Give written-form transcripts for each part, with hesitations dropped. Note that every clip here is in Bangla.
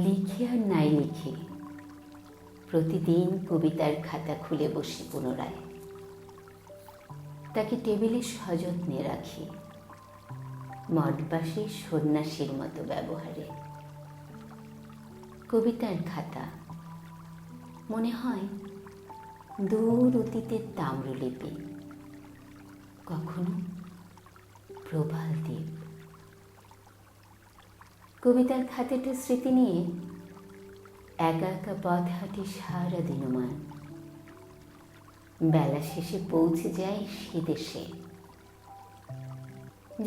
লিখি আর নাই লিখি, প্রতিদিন কবিতার খাতা খুলে বসি পুনরায়। তাকে টেবিলে সযত্নে রাখি, মঠবাসী সন্ন্যাসীর মতো ব্যবহারে। কবিতার খাতা মনে হয় দূর অতীতের তাম্রলিপি, কখনো প্রবাল দ্বীপ। কবিতার খাতাটা স্মৃতি নিয়ে একা একা পথ হাঁটি সারা দিনমান। বেলা শেষে পৌঁছে যায় সে দেশে,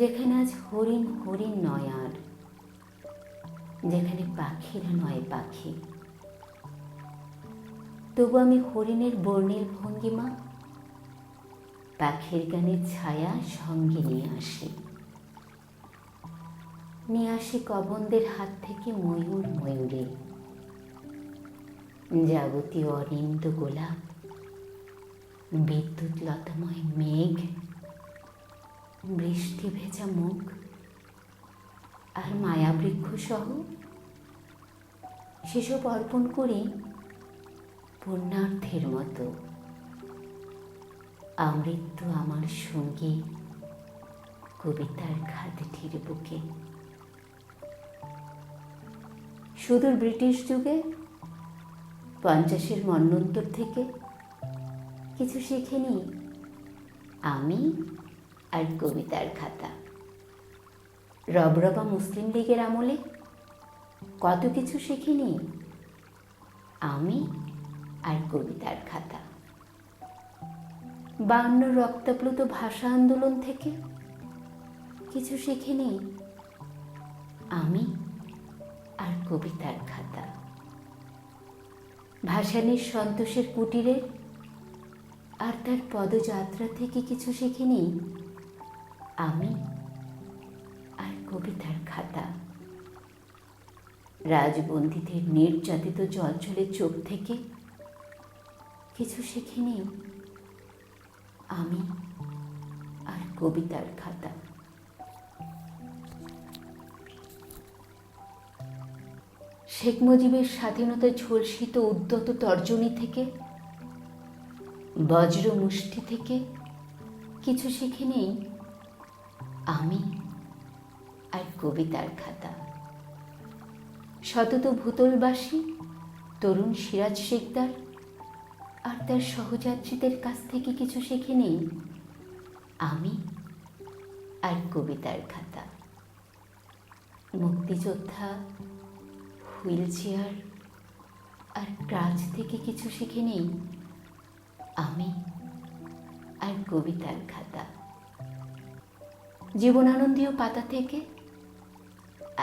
যেখানে আজ হরিণ হরিণ নয় আর, যেখানে পাখিরা নয় পাখি। তবু আমি হরিণের বর্ণের ভঙ্গিমা, পাখির গানের ছায়া সঙ্গে নিয়ে আসি। নিয়ে আসি কবনদের হাত থেকে ময়ূর ময়ূরে, যাবতীয় অনিন্দ গোলাপ, বিদ্যুৎ লতাময় মেঘ, বৃষ্টি ভেজা মুখ আর মায়াবৃক্ষ সহ সেসব অর্পণ করি পুণ্যার্থের মতো। আমৃত্যু আমার সঙ্গী কবিতার খাতাটির বুকে। সুদূর ব্রিটিশ যুগে 50-এর মন্বন্তর থেকে কিছু শেখেনি আমি আর কবিতার খাতা। রবরবা মুসলিম লীগের আমলে কত কিছু শেখেনি আমি আর কবিতার খাতা। 52 রক্তাপ্লুত ভাষা আন্দোলন থেকে কিছু শেখেনি আমি আর কবিতার খাতা। ভাসানীর সন্তোষের কুটিরে আর তার পদযাত্রা থেকে কিছু শেখেনি আমি আর কবিতার খাতা। রাজবন্দীদের নির্যাতিত জলছলে চোখ থেকে কিছু শেখেনি আমি আর কবিতার খাতা। শেখ মুজিবের স্বাধীনতা ঝলসিত উদ্যত তর্জনী থেকে, বজ্র মুষ্টি থেকে কিছু শেখেনি আমি আর কবিতার খাতা। সতত ভূতলবাসী তরুণ সিরাজ শেখদার আর তার সহযাত্রীদের কাছ থেকে কিছু শেখেনি আমি আর কবিতার খাতা। মুক্তিযোদ্ধা হুইল চেয়ার আর ক্রাচ থেকে কিছু শেখেনি আমি আর কবিতার খাতা। জীবনানন্দীয় পাতা থেকে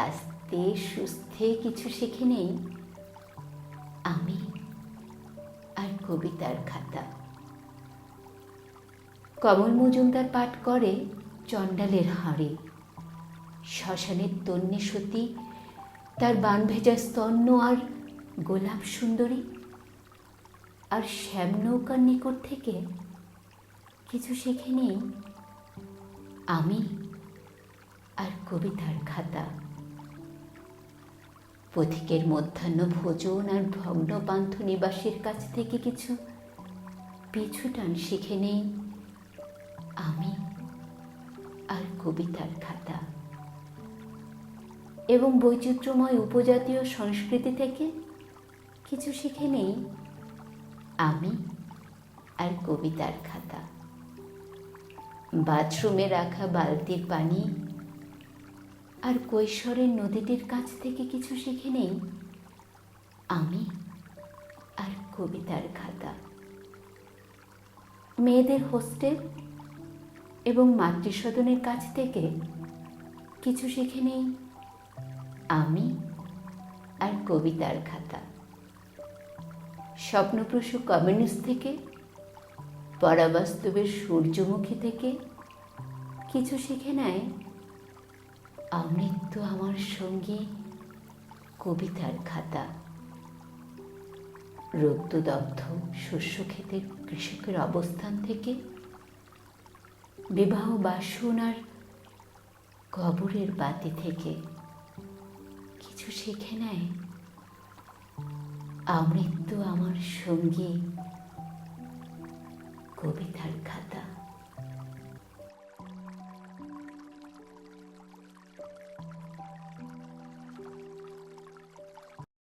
আস্তে সুস্থে কিছু শেখে নেই আমি আর কবিতার খাতা। কমল মজুমদার পাঠ করে চণ্ডালের হাঁড়ি, শ্মশানের তন্নি সতী তার বান ভেজা স্তন্য আর গোলাপ সুন্দরী। আর শ্যাম নৌকার নিকট থেকে কিছু শেখেনি আমি আর কবিতার খাতা। পথিকের মধ্যাহ্ন ভোজন আর ভগ্নপান্থ নিবাসীর কাছ থেকে কিছু পিছু টান শিখে নেই আমি আর কবিতার খাতা। এবং বৈচিত্র্যময় উপজাতীয় সংস্কৃতি থেকে কিছু শিখে নেই আমি আর কবিতার খাতা। বাথরুমে রাখা বালতির পানি আর কৈশোরের নদীটির কাছ থেকে কিছু শিখে নেই আমি আর কবিতার খাতা। মেয়েদের হোস্টেল এবং মাতৃসদনের কাছ থেকে কিছু শিখে নেই আমি আর কবিতার খাতা। স্বপ্নপ্রসূ কমিউনিস্ট থেকে, পরাবাস্তবের সূর্যমুখী থেকে কিছু শিখে নেয় আমৃত্যু আমার সঙ্গী কবিতার খাতা। রৌদ্রদগ্ধ শস্যক্ষেতের কৃষকের অবস্থান থেকে, বিবাহ বাসন আর কবরের বাতি থেকে কিছু শিখে নেয় আমৃত্যু আমার সঙ্গী কবিতার খাতা।